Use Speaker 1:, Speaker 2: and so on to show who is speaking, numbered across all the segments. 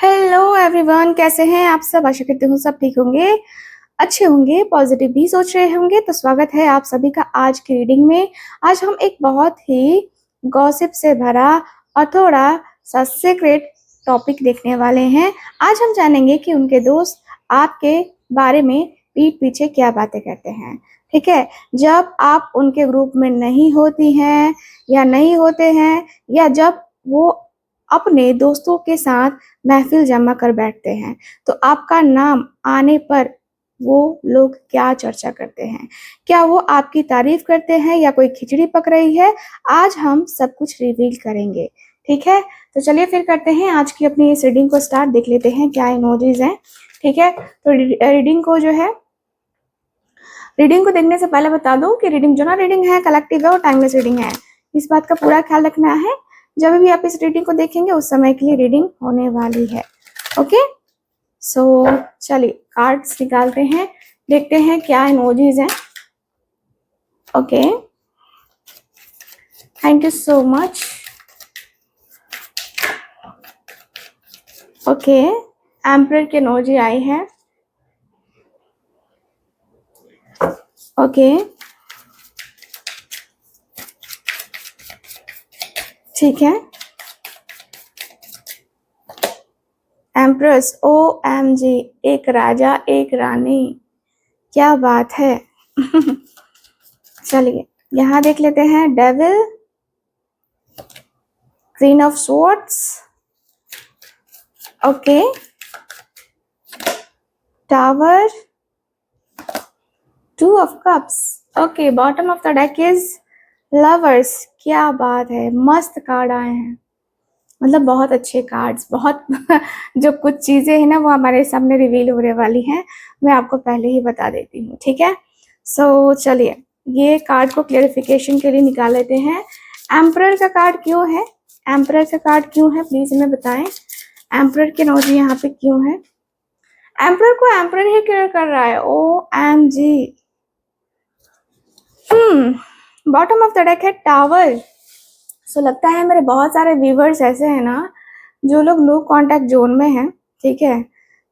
Speaker 1: Hello everyone, कैसे हैं आप सब। आशा करती हूँ सब ठीक होंगे, अच्छे होंगे, पॉजिटिव भी सोच रहे होंगे। तो स्वागत है आप सभी का आज की रीडिंग में। आज हम एक बहुत ही गॉसिप से भरा और थोड़ा सा सीक्रेट टॉपिक देखने वाले हैं। आज हम जानेंगे कि उनके दोस्त आपके बारे में पीठ पीछे क्या बातें करते हैं। ठीक है, जब आप उनके ग्रुप में नहीं होती हैं या नहीं होते हैं, या जब वो अपने दोस्तों के साथ महफिल जमा कर बैठते हैं, तो आपका नाम आने पर वो लोग क्या चर्चा करते हैं। क्या वो आपकी तारीफ करते हैं या कोई खिचड़ी पक रही है। आज हम सब कुछ रिवील करेंगे। ठीक है, तो चलिए फिर करते हैं आज की अपनी इस रीडिंग को स्टार्ट। देख लेते हैं क्या इमोजीज हैं। ठीक है, तो रीडिंग को देखने से पहले बता दूं कि रीडिंग जो ना रीडिंग है कलेक्टिव है और टाइमलेस रीडिंग है। इस बात का पूरा ख्याल रखना है। जब भी आप इस रीडिंग को देखेंगे उस समय के लिए रीडिंग होने वाली है। ओके, सो चलिए कार्ड्स निकालते हैं, देखते हैं क्या इमोजीज हैं। Okay, thank you so much. Okay, emperor की इमोजी आई है। ओके, ठीक है। एम्प्रेस, OMG, एक राजा एक रानी, क्या बात है। चलिए यहाँ देख लेते हैं। Devil, queen of swords, okay, tower, two of cups, okay. Bottom of the deck is lovers, क्या बात है, मस्त कार्ड आए हैं। मतलब बहुत अच्छे कार्ड्स, बहुत जो कुछ चीजें हैं ना वो हमारे सामने रिवील होने वाली हैं, मैं आपको पहले ही बता देती हूँ। ठीक है, सो चलिए ये कार्ड को क्लेरिफिकेशन के लिए निकाल लेते हैं। एम्परर का कार्ड क्यों है, एम्परर का कार्ड क्यों है, प्लीज हमें बताएं। एम्परर की एनर्जी यहाँ पे क्यों है। एम्परर को एम्परर ही केयर कर रहा है। OMG। Bottom of the deck है टावर। सो लगता है मेरे बहुत सारे व्यूवर्स ऐसे हैं ना जो लोग नो कांटेक्ट जोन में हैं। ठीक है,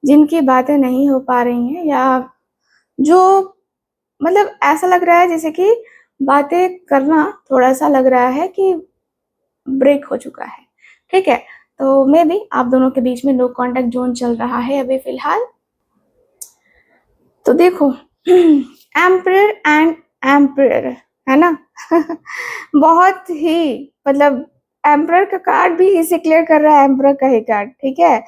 Speaker 1: जिनकी बातें नहीं हो पा रही हैं, या जो मतलब ऐसा लग रहा है जैसे कि बातें करना थोड़ा सा लग रहा है कि ब्रेक हो चुका है। ठीक है, तो मे बी आप दोनों के बीच में नो कांटेक्ट जोन चल रहा है अभी फिलहाल। तो देखो एम्परर एंड एम्परर है ना। बहुत ही मतलब एम्परर का कार्ड भी इसे क्लियर कर रहा है, एम्परर का ही कार्ड। ठीक है,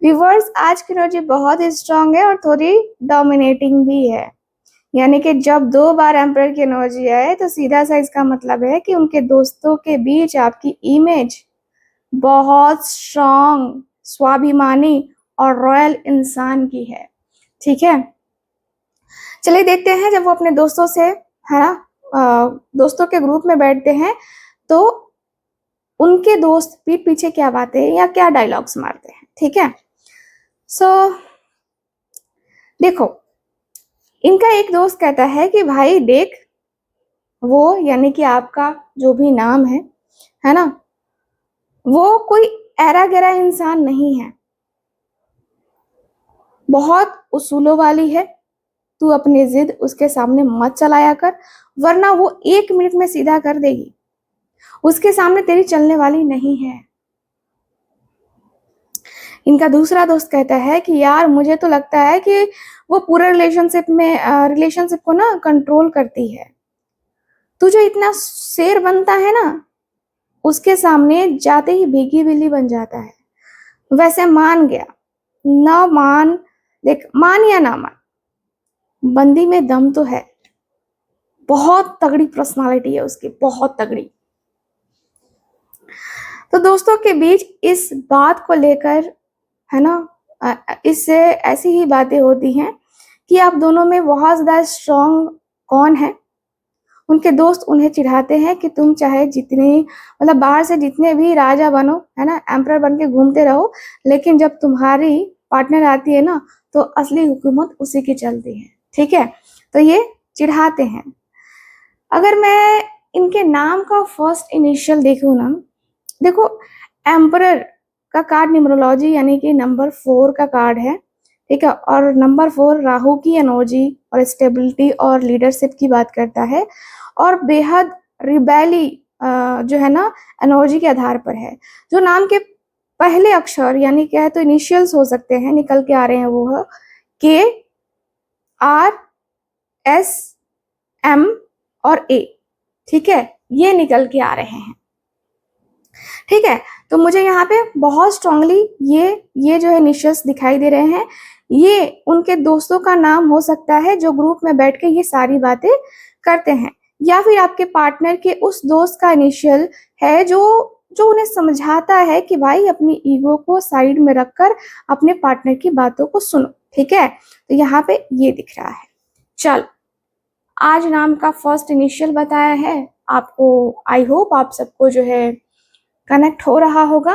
Speaker 1: व्यूवर्स आज की एनर्जी बहुत ही स्ट्रांग है और थोड़ी डोमिनेटिंग भी है। यानी कि जब 2 बार एम्परर की एनर्जी आए तो सीधा सा इसका मतलब है कि उनके दोस्तों के बीच आपकी इमेज बहुत स्ट्रांग, स्वाभिमानी और रॉयल इंसान की है। ठीक है, चलिए देखते हैं जब वो अपने दोस्तों से है ना दोस्तों के ग्रुप में बैठते हैं तो उनके दोस्त पीठ पीछे क्या बातें या क्या डायलॉग्स मारते हैं। ठीक है, सो देखो इनका एक दोस्त कहता है कि भाई देख, वो यानी कि आपका जो भी नाम है ना, वो कोई ऐरा गैरा इंसान नहीं है, बहुत उसूलों वाली है। तू अपनी जिद उसके सामने मत चलाया कर, वरना वो 1 मिनट में सीधा कर देगी। उसके सामने तेरी चलने वाली नहीं है। इनका दूसरा दोस्त कहता है कि यार मुझे तो लगता है कि वो पूरे रिलेशनशिप को ना कंट्रोल करती है। तू जो इतना शेर बनता है ना, उसके सामने जाते ही भीगी बिल्ली बन जाता है। वैसे मान गया ना मान, देख मान या ना मान, बंदी में दम तो है। बहुत तगड़ी पर्सनालिटी है उसकी, बहुत तगड़ी। तो दोस्तों के बीच इस बात को लेकर है ना इससे ऐसी ही बातें होती हैं कि आप दोनों में बहुत ज्यादा स्ट्रांग कौन है। उनके दोस्त उन्हें चिढ़ाते हैं कि तुम चाहे जितने मतलब बाहर से जितने भी राजा बनो है ना, एम्परर बन के घूमते रहो, लेकिन जब तुम्हारी पार्टनर आती है ना तो असली हुकूमत उसी की चलती है। ठीक है, तो ये चिढ़ाते हैं। अगर मैं इनके नाम का फर्स्ट इनिशियल देखूं ना, देखो एम्परर का कार्ड न्यूमरोलॉजी यानी कि नंबर 4 का कार्ड है, ठीक है। और नंबर 4 राहु की एनर्जी और स्टेबिलिटी और लीडरशिप की बात करता है, और बेहद रिबेली जो है ना एनर्जी के आधार पर है। जो नाम के पहले अक्षर यानी क्या है तो इनिशियल्स हो सकते हैं, निकल के आ रहे हैं, वो है के, आर, एस, एम और ए, ठीक है, ये निकल के आ रहे हैं, ठीक है। तो मुझे यहाँ पे बहुत स्ट्रांगली ये जो है इनिशियल्स दिखाई दे रहे हैं। ये उनके दोस्तों का नाम हो सकता है जो ग्रुप में बैठ के ये सारी बातें करते हैं, या फिर आपके पार्टनर के उस दोस्त का इनिशियल है जो जो उन्हें समझाता है कि भाई अपनी ईगो को साइड में रखकर अपने पार्टनर की बातों को सुनो, ठीक है। तो यहाँ पे ये दिख रहा है। चल, आज नाम का फर्स्ट इनिशियल बताया है आपको। आई होप आप सबको जो है कनेक्ट हो रहा होगा।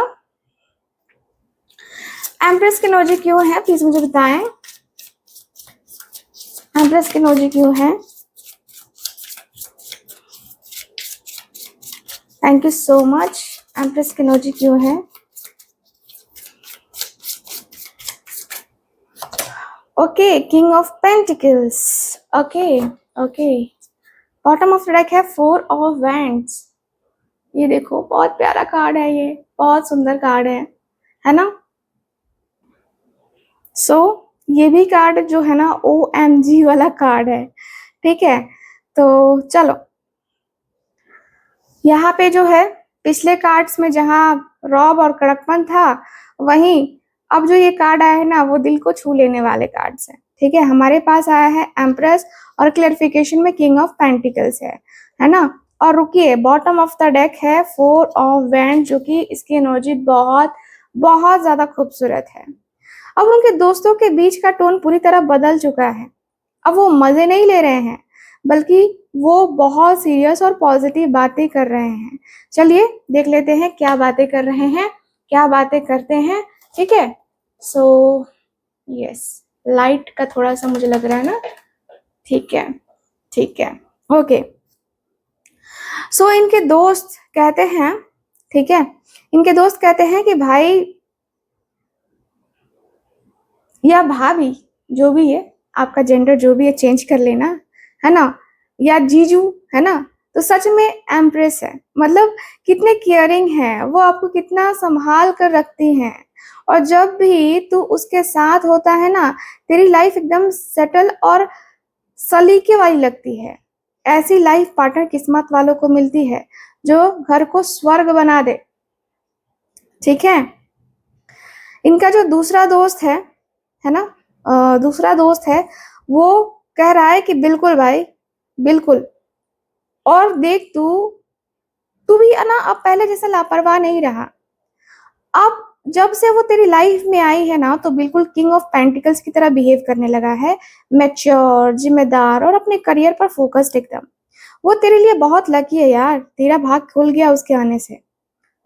Speaker 1: एम्प्रेस की एनर्जी क्यों है, प्लीज मुझे बताएं। एम्प्रेस की एनर्जी क्यों है? Thank you so much. Empress की एनर्जी क्यों है? Okay, king of pentacles. Okay okay, bottom of the deck है 4 ऑफ वैंड्स। ये देखो, बहुत प्यारा कार्ड है, ये बहुत सुंदर कार्ड है ना। सो ये भी कार्ड जो है ना OMG वाला कार्ड है, ठीक है। तो चलो, यहाँ पे जो है पिछले कार्ड्स में जहाँ रॉब और कड़कपन था, वहीं अब जो ये कार्ड आया है ना वो दिल को छू लेने वाले कार्ड्स है, ठीक है। हमारे पास आया है एम्प्रेस और क्लैरिफिकेशन में किंग ऑफ पेंटिकल्स है ना। और रुकिए, बॉटम ऑफ द डेक है 4 ऑफ वैंड, जो कि इसकी एनर्जी बहुत बहुत ज्यादा खूबसूरत है। अब उनके दोस्तों के बीच का टोन पूरी तरह बदल चुका है। अब वो मजे नहीं ले रहे हैं, बल्कि वो बहुत सीरियस और पॉजिटिव बातें कर रहे हैं। चलिए देख लेते हैं क्या बातें कर रहे हैं, क्या बातें करते हैं, ठीक है। सो यस, लाइट का थोड़ा सा मुझे लग रहा है ना, ठीक है ठीक है, ओके। सो इनके दोस्त कहते हैं, ठीक है, इनके दोस्त कहते हैं कि भाई या भाभी, जो भी है आपका जेंडर, जो भी है चेंज कर लेना, है ना, या जीजू, है ना। तो सच में एम्प्रेस है, मतलब कितने केयरिंग है वो, आपको कितना संभाल कर रखती हैं, और जब भी तू उसके साथ होता है ना, तेरी लाइफ एकदम सेटल और सलीके वाली लगती है। ऐसी लाइफ पार्टनर किस्मत वालों को मिलती है जो घर को स्वर्ग बना दे, ठीक है। इनका जो दूसरा दोस्त है ना, दूसरा दोस्त है, वो कह रहा है कि बिल्कुल भाई, बिल्कुल, और देख तू तू भी है ना अब पहले जैसा लापरवाह नहीं रहा। अब जब से वो तेरी लाइफ में आई है ना, तो बिल्कुल किंग ऑफ पेंटिकल्स की तरह बिहेव करने लगा है, मैच्योर, जिम्मेदार और अपने करियर पर फोकस्ड एकदम। वो तेरे लिए बहुत लकी है यार, तेरा भाग खुल गया उसके आने से,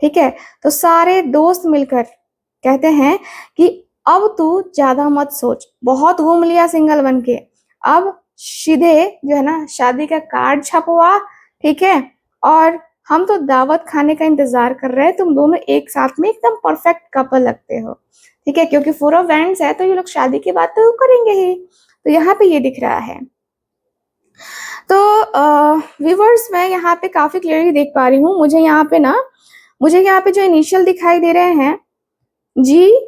Speaker 1: ठीक है। तो सारे दोस्त मिलकर कहते हैं कि अब तू ज्यादा मत सोच, बहुत घूम लिया सिंगल बन के, अब सीधे जो है ना शादी का कार्ड छपवा, ठीक है। और हम तो दावत खाने का इंतजार कर रहे हैं, तुम दोनों एक साथ में एकदम परफेक्ट कपल लगते हो, ठीक है, क्योंकि 4 ऑफ वैंड्स है तो ये लोग शादी की बात तो करेंगे ही। तो यहाँ पे ये दिख रहा है। तो व्यूवर्स, मैं यहाँ पे काफी क्लियरली देख पा रही हूँ। मुझे यहाँ पे जो इनिशियल दिखाई दे रहे हैं GNP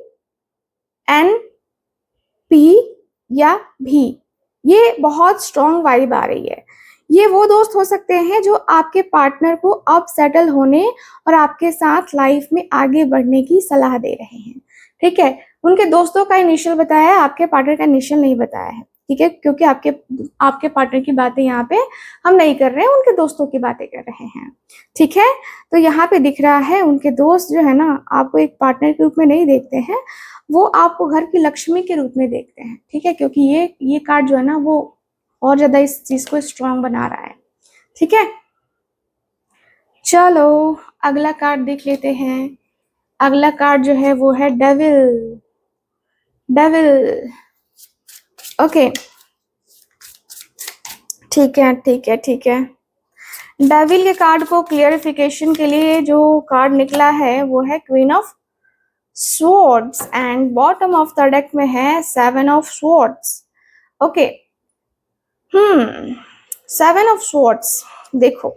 Speaker 1: या भी, ये बहुत स्ट्रॉन्ग वाइब आ रही है। ये वो दोस्त हो सकते हैं जो आपके पार्टनर को अब सेटल होने और आपके साथ लाइफ में आगे बढ़ने की सलाह दे रहे हैं, ठीक है। उनके दोस्तों का इनिशियल बताया है, आपके पार्टनर का इनिशियल नहीं बताया है, ठीक है, क्योंकि आपके पार्टनर की बातें यहाँ पे हम नहीं कर रहे हैं, उनके दोस्तों की बातें कर रहे हैं, ठीक है। तो यहाँ पे दिख रहा है उनके दोस्त जो है ना आपको एक पार्टनर के रूप में नहीं देखते हैं, वो आपको घर की लक्ष्मी के रूप में देखते हैं, ठीक है, क्योंकि ये कार्ड जो है ना वो और ज्यादा इस चीज को स्ट्रांग बना रहा है, ठीक है। चलो अगला कार्ड देख लेते हैं। अगला कार्ड जो है वो है डेविल। ओके, ठीक है ठीक है ठीक है। डेविल के कार्ड को क्लियरिफिकेशन के लिए जो कार्ड निकला है वो है queen of swords and bottom of the deck में है 7 of swords. Okay. Seven of swords. देखो,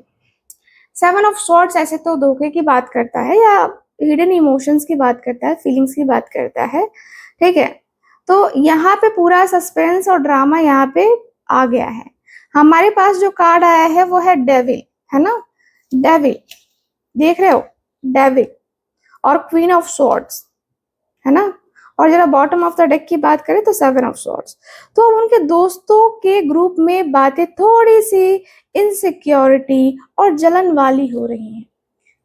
Speaker 1: 7 ऑफ स्वॉर्ड्स ऐसे तो धोखे की बात करता है या हिडन इमोशंस की बात करता है, फीलिंग्स की बात करता है. ठीक है. तो यहाँ पे पूरा सस्पेंस और ड्रामा यहाँ पे आ गया है. हमारे पास जो कार्ड आया है वो है डेविल, है ना. डेविल देख रहे हो, डेविल और क्वीन ऑफ स्वॉर्ड्स, है ना. और जरा बॉटम ऑफ द डेक की बात करें तो 7 ऑफ स्वॉर्ड्स. तो अब उनके दोस्तों के ग्रुप में बातें थोड़ी सी इनसिक्योरिटी और जलन वाली हो रही हैं.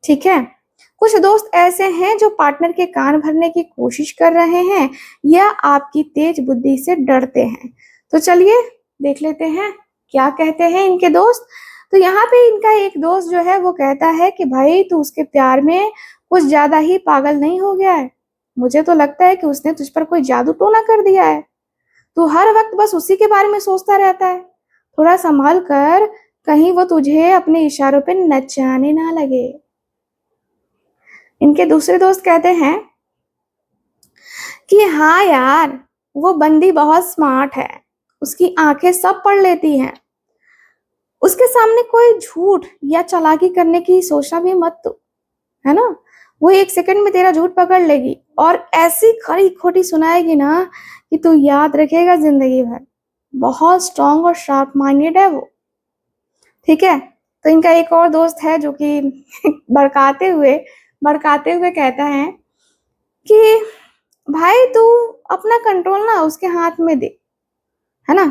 Speaker 1: ठीक है. कुछ दोस्त ऐसे हैं जो पार्टनर के कान भरने की कोशिश कर रहे हैं या आपकी तेज बुद्धि से डरते हैं. तो चलिए देख लेते हैं क्या कहते हैं इनके दोस्त. तो यहाँ पे इनका एक दोस्त जो है वो कहता है कि भाई तू उसके प्यार में कुछ ज्यादा ही पागल नहीं हो गया है. मुझे तो लगता है कि उसने तुझ पर कोई जादू टोना कर दिया है. तू हर वक्त बस उसी के बारे में सोचता रहता है. थोड़ा संभाल कर, कहीं वो तुझे अपने इशारों पे नचाने ना लगे. इनके दूसरे दोस्त कहते हैं कि हाँ यार, वो बंदी बहुत स्मार्ट है, उसकी आंखें सब पढ़ लेती हैं. उसके सामने कोई झूठ या चालाकी करने की सोचना भी मत तू, है ना. वो 1 सेकंड में तेरा झूठ पकड़ लेगी और ऐसी खरी खोटी सुनाएगी ना कि तू याद रखेगा जिंदगी भर. बहुत स्ट्रांग और शार्प माइंडेड है वो. ठीक है. तो इनका एक और दोस्त है जो कि भड़काते हुए कहता है कि भाई तू अपना कंट्रोल ना उसके हाथ में दे, है ना.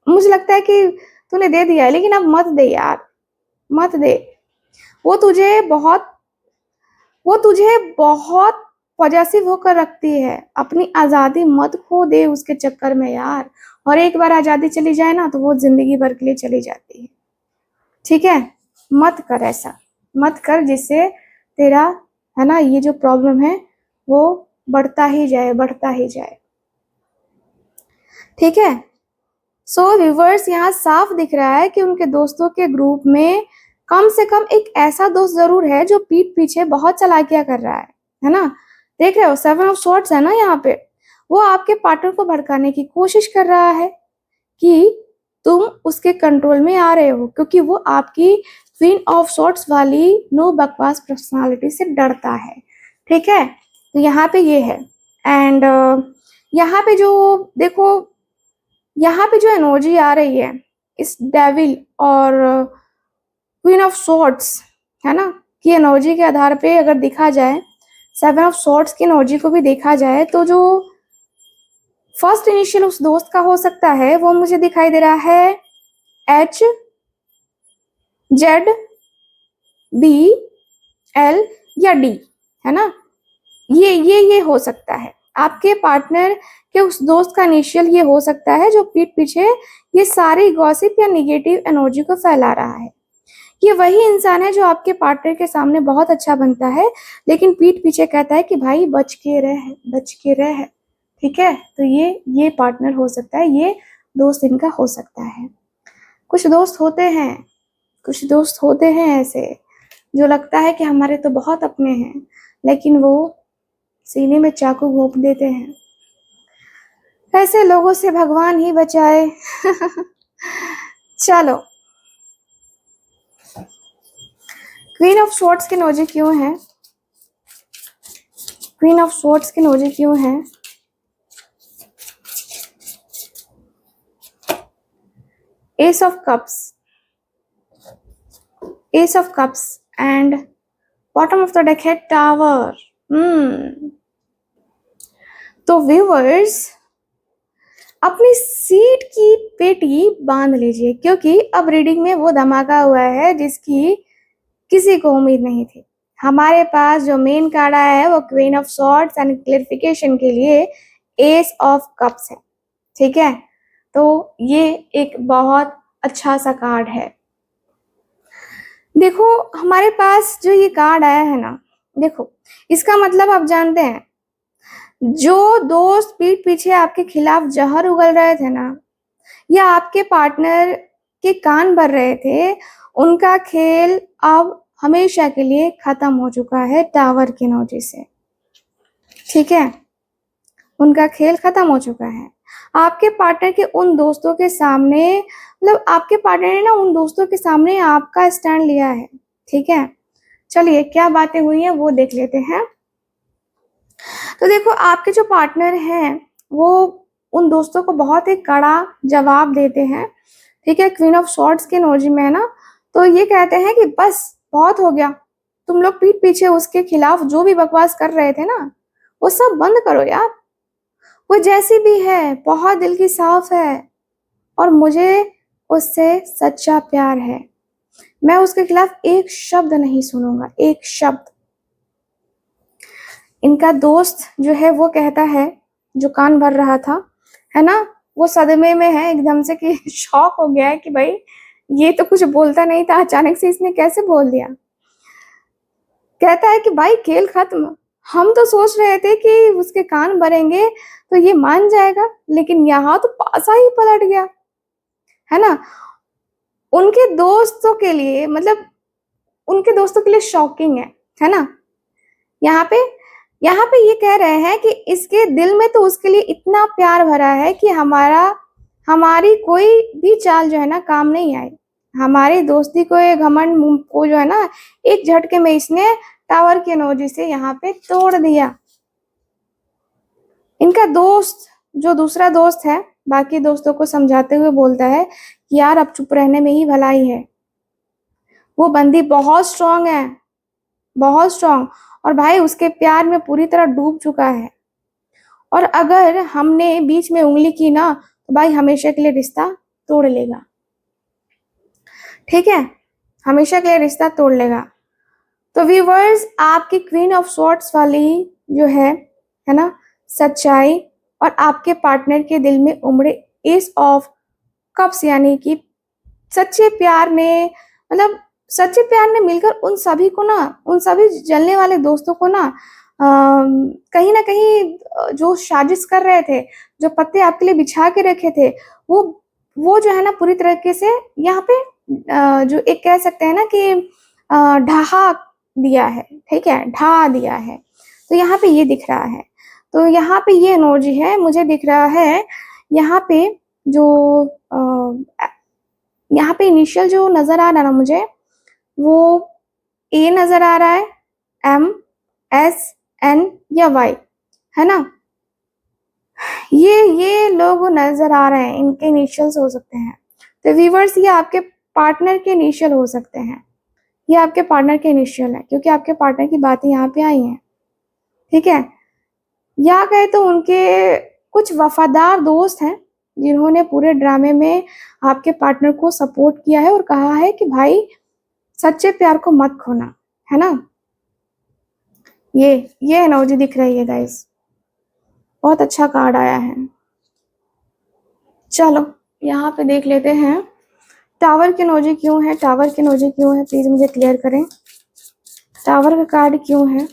Speaker 1: मुझे लगता है कि तूने दे दिया है, लेकिन अब मत दे यार, मत दे. वो तुझे बहुत वो तुझे बहुत पॉजेसिव होकर रखती है. अपनी आजादी मत खो दे उसके चक्कर में यार. और एक बार आजादी चली जाए ना तो वो जिंदगी भर के लिए चली जाती है. ठीक है. मत कर ऐसा, मत कर जिससे तेरा, है ना, ये जो प्रॉब्लम है वो बढ़ता ही जाए, बढ़ता ही जाए. ठीक है. सो व्यूवर्स, यहाँ साफ दिख रहा है कि उनके दोस्तों के ग्रुप में कम से कम एक ऐसा दोस्त जरूर है जो पीठ पीछे बहुत चालाकियां कर रहा है ना. देख रहे हो 7 ऑफ स्वॉर्ड्स है ना यहाँ पे. वो आपके पार्टनर को भड़काने की कोशिश कर रहा है कि तुम उसके कंट्रोल में आ रहे हो, क्योंकि वो आपकी क्वीन ऑफ स्वॉर्ड्स वाली नो बकवास पर्सनालिटी से डरता है. ठीक है. तो यहाँ पे ये है. एंड यहाँ पे जो देखो, यहाँ पे जो एनर्जी आ रही है इस डेविल और क्वीन ऑफ स्वॉर्ड्स, है ना, की एनर्जी के आधार पे अगर देखा जाए, 7 ऑफ स्वॉर्ड्स की एनर्जी को भी देखा जाए, तो जो फर्स्ट इनिशियल उस दोस्त का हो सकता है वो मुझे दिखाई दे रहा है HZBL या D, है ना. ये हो सकता है. आपके पार्टनर के उस दोस्त का इनिशियल ये हो सकता है जो पीठ पीछे ये सारी गॉसिप या निगेटिव एनर्जी को फैला रहा है. ये वही इंसान है जो आपके पार्टनर के सामने बहुत अच्छा बनता है, लेकिन पीठ पीछे कहता है कि भाई बच के रह, बच के रह. ठीक है. तो ये पार्टनर हो सकता है, ये दोस्त इनका हो सकता है. कुछ दोस्त होते हैं ऐसे जो लगता है कि हमारे तो बहुत अपने हैं, लेकिन वो सीने में चाकू घोंप देते हैं. ऐसे लोगों से भगवान ही बचाए. चलो, क्वीन ऑफ स्वॉर्ड्स की एनर्जी क्यों है, क्वीन ऑफ स्वॉर्ड्स की एनर्जी क्यों है. S of cups and bottom of the deck है टावर. तो व्यूअर्स, अपनी सीट की पेटी बांध लीजिए, क्योंकि अब रीडिंग में वो धमाका हुआ है जिसकी किसी को उम्मीद नहीं थी. हमारे पास जो मेन कार्ड आया है वो queen of swords and clarification के लिए एस ऑफ कप्स है. ठीक है. तो ये एक बहुत अच्छा सा कार्ड है. देखो, हमारे पास जो ये कार्ड आया है ना, देखो इसका मतलब आप जानते हैं, जो दोस्त पीठ पीछे आपके खिलाफ जहर उगल रहे थे ना, या आपके पार्टनर के कान भर रहे थे, उनका खेल अब हमेशा के लिए खत्म हो चुका है टावर की एनर्जी से. ठीक है, उनका खेल खत्म हो चुका है। आपके पार्टनर के उन दोस्तों के सामने, मतलब आपके पार्टनर ने ना उन दोस्तों के सामने आपका स्टैंड लिया है। ठीक है, चलिए क्या बातें हुई हैं वो देख लेते हैं। तो देखो, आपके जो पार्टनर हैं वो उन दोस्तों को बहुत ही कड़ा जवाब देते हैं। ठीक है, क्वीन ऑफ सॉर्ड्स की एनर्जी में है ना, तो ये कहते हैं कि बस बहुत हो गया, तुम लोग पीठ पीछे उसके खिलाफ जो भी बकवास कर रहे थे ना वो सब बंद करो यार। वो जैसी भी है बहुत दिल की साफ है और मुझे उससे सच्चा प्यार है। मैं उसके खिलाफ एक शब्द नहीं सुनूंगा, एक शब्द। इनका दोस्त जो है वो कहता है, जो कान भर रहा था, है ना, वो सदमे में है एकदम से कि शॉक हो गया है कि भाई ये तो कुछ बोलता नहीं था, अचानक से इसने कैसे बोल दिया। कहता है कि भाई खेल खत्म, हम तो सोच रहे थे कि उसके कान भरेंगे तो ये मान जाएगा, लेकिन यहाँ तो पासा ही पलट गया, है ना। उनके दोस्तों के लिए, मतलब उनके दोस्तों के लिए शॉकिंग है ना। यहाँ पे यहाँ पे ये कह रहे हैं कि इसके दिल में तो उसके लिए इतना प्यार भरा है कि हमारी कोई भी चाल जो है ना काम नहीं आई। हमारी दोस्ती को, ये घमंड को जो है ना एक झटके में इसने टावर की एनर्जी से यहाँ पे तोड़ दिया। इनका दोस्त, जो दूसरा दोस्त है, बाकी दोस्तों को समझाते हुए बोलता है कि यार अब चुप रहने में ही भलाई है। वो बंदी बहुत स्ट्रांग है, बहुत स्ट्रांग, और भाई उसके प्यार में पूरी तरह डूब चुका है। और अगर हमने बीच में उंगली की ना तो भाई हमेशा के लिए रिश्ता तोड़ लेगा। ठीक है, हमेशा के लिए रिश्ता तोड़ लेगा। तो व्यूवर्स, आपकी क्वीन ऑफ सॉर्ड्स वाली जो है ना, सच्चाई, और आपके पार्टनर के दिल में उमड़े एस ऑफ कप्स, यानी कि सच्चे प्यार ने, मतलब सच्चे प्यार ने मिलकर उन सभी को ना, उन सभी जलने वाले दोस्तों को ना कहीं ना कहीं जो साजिश कर रहे थे, जो पत्ते आपके लिए बिछा के रखे थे, वो जो है ना पूरी तरीके से यहाँ पे जो एक कह सकते हैं ना कि ढहा दिया है। ठीक है, ढहा दिया है। तो यहाँ पे ये दिख रहा है, तो यहाँ पे ये एनर्जी है, मुझे दिख रहा है यहाँ पे जो यहाँ पे इनिशियल जो नजर आ रहा है ना मुझे, वो ए नजर आ रहा है, एम, एस, एन या वाई, है ना। ये लोग नजर आ रहे हैं, इनके इनिशियल्स हो सकते हैं। तो व्यूवर्स, ये आपके पार्टनर के इनिशियल हो सकते हैं, ये आपके पार्टनर के इनिशियल है, क्योंकि आपके पार्टनर की बातें यहाँ पे आई हैं। ठीक है, या कहे तो उनके कुछ वफादार दोस्त हैं जिन्होंने पूरे ड्रामे में आपके पार्टनर को सपोर्ट किया है और कहा है कि भाई सच्चे प्यार को मत खोना, है ना। ये एनर्जी दिख रही है गाइस, बहुत अच्छा कार्ड आया है। चलो यहाँ पे देख लेते हैं टावर की एनर्जी क्यों है, टावर की एनर्जी क्यों है, प्लीज मुझे क्लियर करें, टावर का कार्ड क्यों है।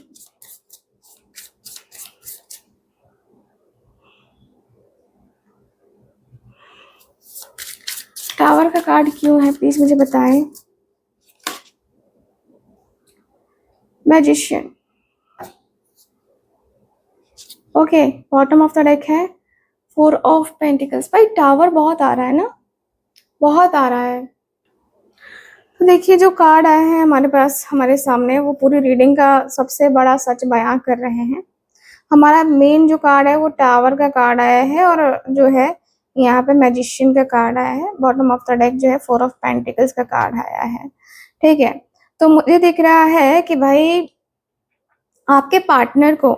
Speaker 1: टावर का कार्ड क्यों है, प्लीज मुझे बताएं। Magician, okay, bottom of the deck है 4 ऑफ पेंटिकल्स। भाई टावर बहुत आ रहा है ना, बहुत आ रहा है। तो देखिए, जो कार्ड आए हैं हमारे पास, हमारे सामने, वो पूरी रीडिंग का सबसे बड़ा सच बयां कर रहे हैं। हमारा मेन जो कार्ड है वो टावर का कार्ड आया है, और जो है यहाँ पे मैजिशियन का कार्ड आया है। बॉटम ऑफ द डेक जो है 4 ऑफ पेंटिकल्स का कार्ड आया है। ठीक है, तो मुझे दिख रहा है कि भाई आपके पार्टनर को,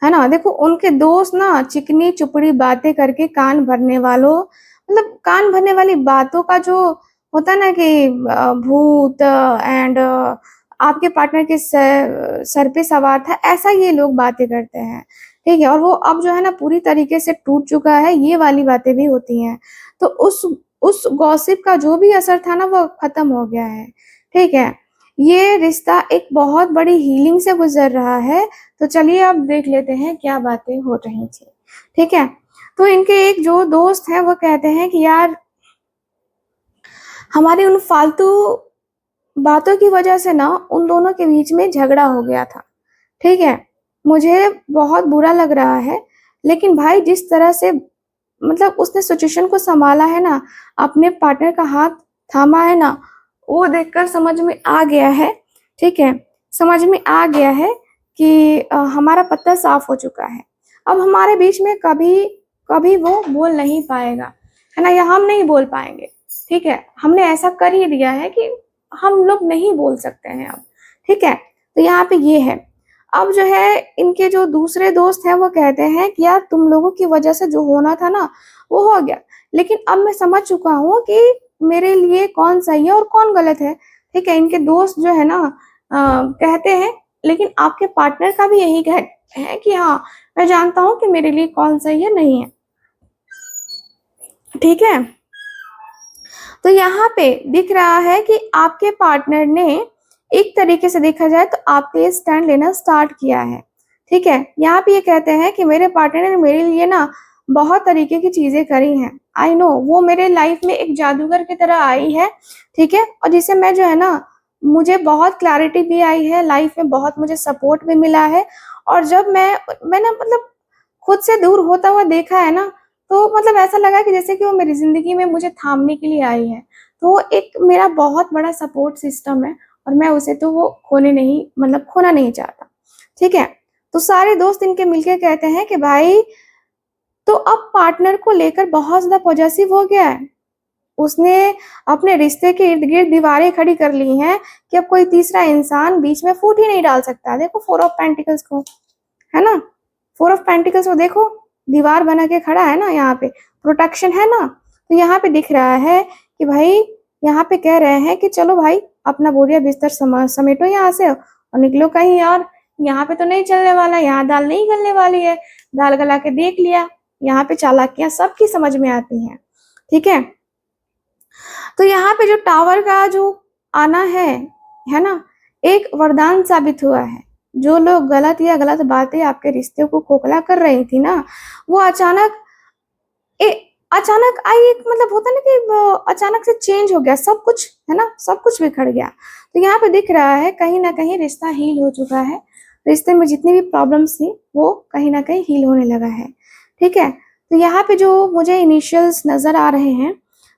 Speaker 1: है ना, देखो उनके दोस्त ना चिकनी चुपड़ी बातें करके कान भरने वालों, मतलब कान भरने वाली बातों का जो होता है ना कि भूत एंड आपके पार्टनर के सर पे सवार था, ऐसा ये लोग बातें करते हैं। ठीक है, और वो अब जो है ना पूरी तरीके से टूट चुका है, ये वाली बातें भी होती हैं। तो उस गॉसिप का जो भी असर था ना वो खत्म हो गया है। ठीक है, ये रिश्ता एक बहुत बड़ी हीलिंग से गुजर रहा है। तो चलिए अब देख लेते हैं क्या बातें हो रही थी। ठीक है, तो इनके एक जो दोस्त हैं वो कहते हैं कि यार हमारी उन फालतू बातों की वजह से ना उन दोनों के बीच में झगड़ा हो गया था। ठीक है, मुझे बहुत बुरा लग रहा है, लेकिन भाई जिस तरह से मतलब उसने सिचुएशन को संभाला है ना, अपने पार्टनर का हाथ थामा है ना, वो देखकर समझ में आ गया है, ठीक है? समझ में आ गया है कि हमारा पत्ता साफ हो चुका है। अब हमारे बीच में कभी कभी वो बोल नहीं पाएगा, है ना? या हम नहीं बोल पाएंगे, ठीक है? हमने ऐसा कर ही दिया है कि हम लोग नहीं बोल सकते हैं अब, ठीक है? तो यहाँ पे ये है। अब जो है इनके जो दूसरे दोस्त हैं वो कहते हैं कि यार तुम लोगों की वजह से जो होना था ना वो हो गया, लेकिन अब मैं समझ चुका हूँ कि मेरे लिए कौन सही है और कौन गलत है, ठीक है? इनके दोस्त जो है ना कहते हैं, लेकिन आपके पार्टनर का भी यही कहना है कि हाँ, मैं जानता हूँ कि मेरे लिए कौन सही है नहीं है, ठीक है? तो यहाँ पे दिख रहा है कि आपके पार्टनर ने एक तरीके से देखा जाए तो आपके लिए स्टैंड लेना स्टार्ट किया है, ठीक है? यहाँ पे ये कहते हैं कि मेरे पार्टनर ने मेरे लिए ना बहुत तरीके की चीजें करी हैं। आई नो वो मेरे लाइफ में एक जादूगर की तरह आई है, ठीक है? और जिसे मैं जो है ना मुझे बहुत क्लैरिटी भी आई है लाइफ में, बहुत मुझे सपोर्ट भी मिला है। और जब मैंने मतलब खुद से दूर होता हुआ देखा है ना, तो मतलब ऐसा लगा कि जैसे कि वो मेरी ज़िंदगी में मुझे थामने के लिए आई है। तो वो एक मेरा बहुत बड़ा सपोर्ट सिस्टम है और मैं उसे तो वो खोने नहीं मतलब खोना नहीं चाहता, ठीक है? तो सारे दोस्त इनके मिलके कहते हैं कि भाई तो अब पार्टनर को लेकर बहुत ज़्यादा पॉजेसिव हो गया है। उसने अपने रिश्ते के इर्द-गिर्द दीवारें खड़ी कर ली हैं कि अब कोई तीसरा इंसान बीच में फूट ही नहीं डाल सकता। देखो फोर ऑफ पेंटिकल्स को, है ना? फोर ऑफ पेंटिकल्स को देखो, दीवार बना के खड़ा है ना यहाँ पे, प्रोटेक्शन है ना? तो यहाँ पे दिख रहा है कि भाई यहाँ पे कह रहे हैं कि चलो भाई अपना बोरिया बिस्तर समेटो यहाँ से और निकलो कहीं और। यहाँ पे तो नहीं चलने वाला, यहाँ दाल नहीं गलने वाली है। दाल गला के देख लिया, यहाँ पे चालाकियाँ सबकी समझ में आती हैं, ठीक है? तो यहाँ पे जो टावर का जो आना है ना? एक वरदान साबित हुआ है। जो लोग गलत या गलत बातें आपके रिश्ते को खोखला कर रही थी ना, वो ए अचानक आई, एक मतलब होता है ना कि वो अचानक से चेंज हो गया सब कुछ, है ना? सब कुछ बिखर गया। तो यहाँ पे दिख रहा है कहीं न कहीं रिश्ता हील हो चुका है। रिश्ते में जितनी भी प्रॉब्लम्स थी, वो कहीं न कहीं हील होने लगा है, ठीक है? तो यहाँ पे जो मुझे इनिशियल्स नज़र आ रहे हैं,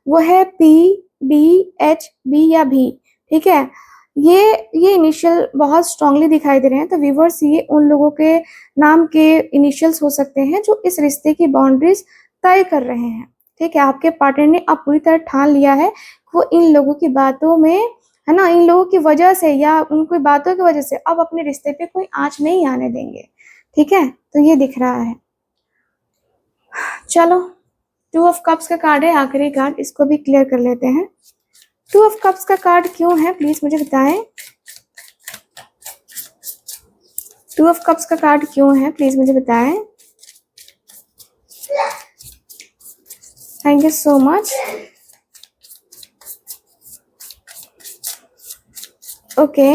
Speaker 1: वो है पी, डी, एच, बी या भी, ठीक है? ये इनिशियल बहुत स्ट्रांगली दिखाई दे रहे हैं, तो व्यूअर्स ये उन लोगों के नाम के इनिशियल्स हो सकते हैं जो इस रिश्ते की बाउंड्रीज तय कर रहे हैं, ठीक है? आपके पार्टनर ने अब पूरी तरह ठान लिया है कि वो इन लोगों की बातों में, है ना? इन लोगों की वजह से या उनकी बातों की वजह से अब अपने रिश्ते पे कोई आँच नहीं आने देंगे, ठीक है? तो ये दिख रहा है। चलो, टू ऑफ कप्स का कार्ड है आखिरी कार्ड, इसको भी क्लियर कर लेते हैं। टू ऑफ कप्स का कार्ड क्यों है प्लीज मुझे बताएं। टू ऑफ कप्स का कार्ड क्यों है प्लीज मुझे बताएं। Thank you so much. Okay,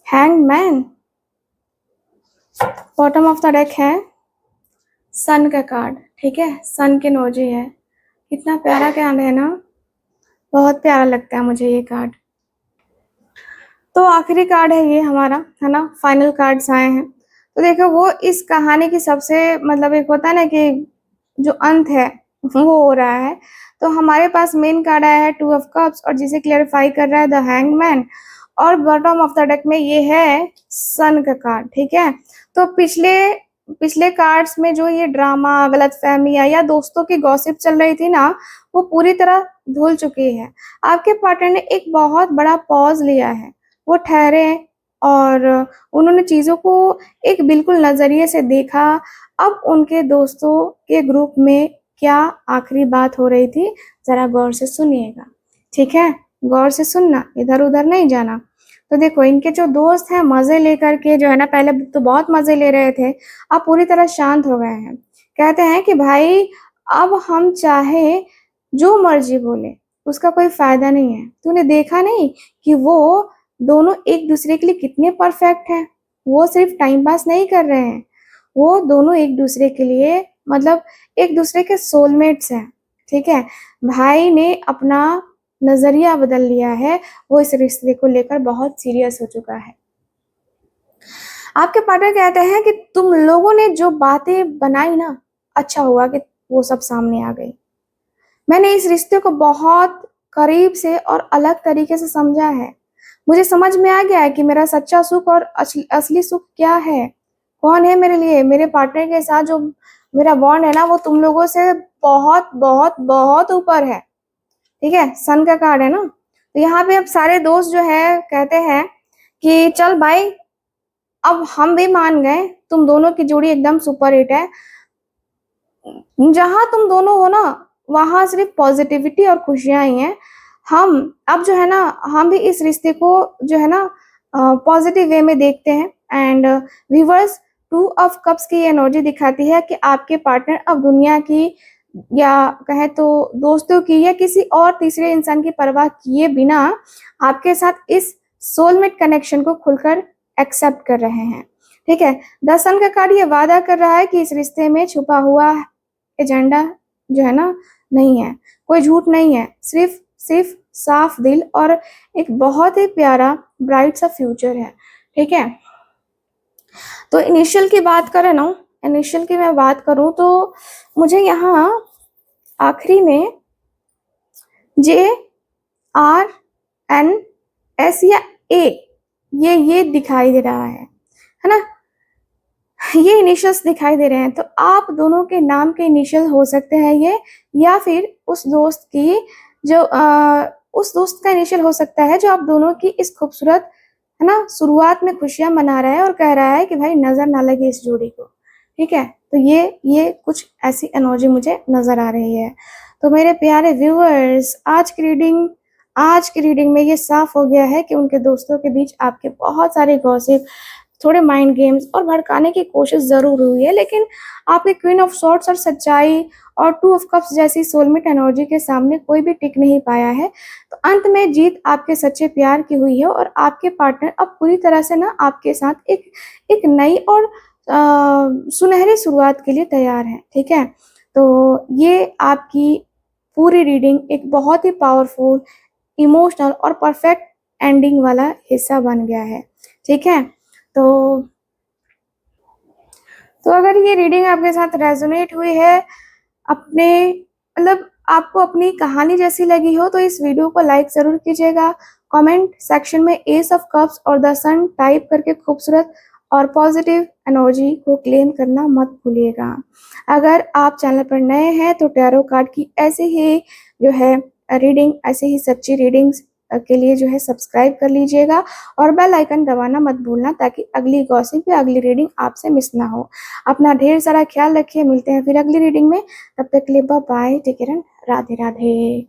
Speaker 1: hangman, bottom of the deck है सन का कार्ड, ठीक है? सन के नोजी है। कितना प्यारा कार्ड है ना, बहुत प्यारा लगता है मुझे ये कार्ड। तो आखिरी कार्ड है ये हमारा, है ना? फाइनल कार्ड्स आए हैं। तो देखो वो इस कहानी की सबसे मतलब एक होता है ना कि जो अंत है वो हो रहा है। तो हमारे पास मेन कार्ड आया है टू ऑफ कप्स और जिसे क्लेरिफाई कर रहा है द हैंगमैन, और बॉटम ऑफ द डेक में ये है सन का कार्ड, ठीक है? तो पिछले पिछले कार्ड्स में जो ये ड्रामा, गलतफहमियां या दोस्तों की गॉसिप चल रही थी ना, वो पूरी तरह धुल चुकी है। आपके पार्टनर ने एक बहुत बड़ा पॉज लिया है, वो ठहरे और उन्होंने चीज़ों को एक बिल्कुल नज़रिए से देखा। अब उनके दोस्तों के ग्रुप में क्या आखिरी बात हो रही थी, ज़रा गौर से सुनिएगा, ठीक है? गौर से सुनना, इधर-उधर नहीं जाना। तो देखो इनके जो दोस्त हैं मज़े लेकर के जो है ना, पहले तो बहुत मज़े ले रहे थे, अब पूरी तरह शांत हो गए हैं। कहते हैं कि भाई अब हम चाहे जो मर्ज़ी बोले, उसका कोई फ़ायदा नहीं है। तूने देखा नहीं कि वो दोनों एक-दूसरे के लिए कितने परफेक्ट हैं? वो सिर्फ टाइम पास नहीं कर रहे हैं, वो दोनों एक-दूसरे के लिए मतलब एक-दूसरे के सोलमेट्स हैं, ठीक है? भाई ने अपना नज़रिया बदल लिया है, वो इस रिश्ते को लेकर बहुत सीरियस हो चुका है। आपके पार्टनर कहते हैं कि तुम लोगों ने जो बातें बनाई ना, अच्छा हुआ कि वो सब सामने आ गई। मैंने इस रिश्ते को बहुत करीब से और अलग तरीके से समझा है। मुझे समझ में आ गया है कि मेरा सच्चा सुख और असली सुख क्या है, कौन है मेरे लिए। मेरे पार्टनर के साथ जो मेरा बॉन्ड है ना, वो तुम लोगों से बहुत बहुत बहुत ऊपर है। ठीक है, सन का कार्ड है ना, तो यहाँ पे अब सारे दोस्त जो है कहते हैं कि चल भाई, अब हम भी मान गए, तुम दोनों की जोड़ी एकदम सुपर हिट है। जहां तुम दोनों हो ना, वहां सिर्फ पॉजिटिविटी और खुशियां ही हैं। हम अब जो है ना, हम भी इस रिश्ते को जो है ना पॉजिटिव वे में देखते हैं। एंड व्यूवर्स, 2 ऑफ कप्स की एनर्जी दिखाती है कि आपके पार्टनर अब दुनिया की, या कहे तो दोस्तों की, या किसी और तीसरे इंसान की परवाह किए बिना आपके साथ इस सोलमेट कनेक्शन को खुलकर एक्सेप्ट कर रहे हैं। ठीक है, द सन का कार्ड ये वादा कर रहा है कि इस रिश्ते में छुपा हुआ एजेंडा जो है ना नहीं है, कोई झूठ नहीं है, सिर्फ सिर्फ साफ दिल और एक बहुत ही प्यारा ब्राइट सा फ्यूचर है। ठीक है, तो इनिशियल की बात करें ना, इनिशियल की मैं बात करूं तो मुझे यहाँ आखिरी में JRNS या A, ये दिखाई दे रहा है ना, ये इनिशियल्स दिखाई दे रहे हैं। तो आप दोनों के नाम के इनिशियल हो सकते हैं ये, या फिर उस दोस्त की जो उस दोस्त का इनिशियल हो सकता है जो आप दोनों की इस खूबसूरत है ना शुरुआत में खुशियां मना रहा है और कह रहा है कि भाई नजर ना लगे इस जोड़ी को। ठीक है, तो ये कुछ ऐसी एनर्जी मुझे नजर आ रही है। तो मेरे प्यारे व्यूअर्स, आज की रीडिंग में ये साफ हो गया है कि उनके दोस्तों के बीच आपके बहुत सारे गॉसिप, थोड़े माइंड गेम्स और भड़काने की कोशिश जरूर हुई है, लेकिन आपके क्वीन ऑफ सॉर्ड्स और सच्चाई और 2 ऑफ कप्स जैसी सोलमेट एनर्जी के सामने कोई भी टिक नहीं पाया है। तो अंत में जीत आपके सच्चे प्यार की हुई है और आपके पार्टनर अब पूरी तरह से ना आपके साथ एक नई और सुनहरी शुरुआत के लिए तैयार है। ठीक है, तो ये आपकी पूरी रीडिंग एक बहुत ही पावरफुल, इमोशनल और परफेक्ट एंडिंग वाला हिस्सा बन गया है। ठीक है, तो अगर ये रीडिंग आपके साथ रेजोनेट हुई है, अपने मतलब आपको अपनी कहानी जैसी लगी हो, तो इस वीडियो को लाइक जरूर कीजिएगा। कमेंट सेक्शन में एस ऑफ कप्स और द सन टाइप करके खूबसूरत और पॉजिटिव एनर्जी को क्लेम करना मत भूलिएगा। अगर आप चैनल पर नए हैं तो टैरो कार्ड की ऐसे ही जो है रीडिंग, ऐसे ही सच्ची रीडिंग्स के लिए जो है सब्सक्राइब कर लीजिएगा और बेल आइकन दबाना मत भूलना, ताकि अगली गॉसिप या अगली रीडिंग आपसे मिस ना हो। अपना ढेर सारा ख्याल रखिए, मिलते हैं फिर अगली रीडिंग में। तब तक के लिए bye bye, take care, Radhe Radhe.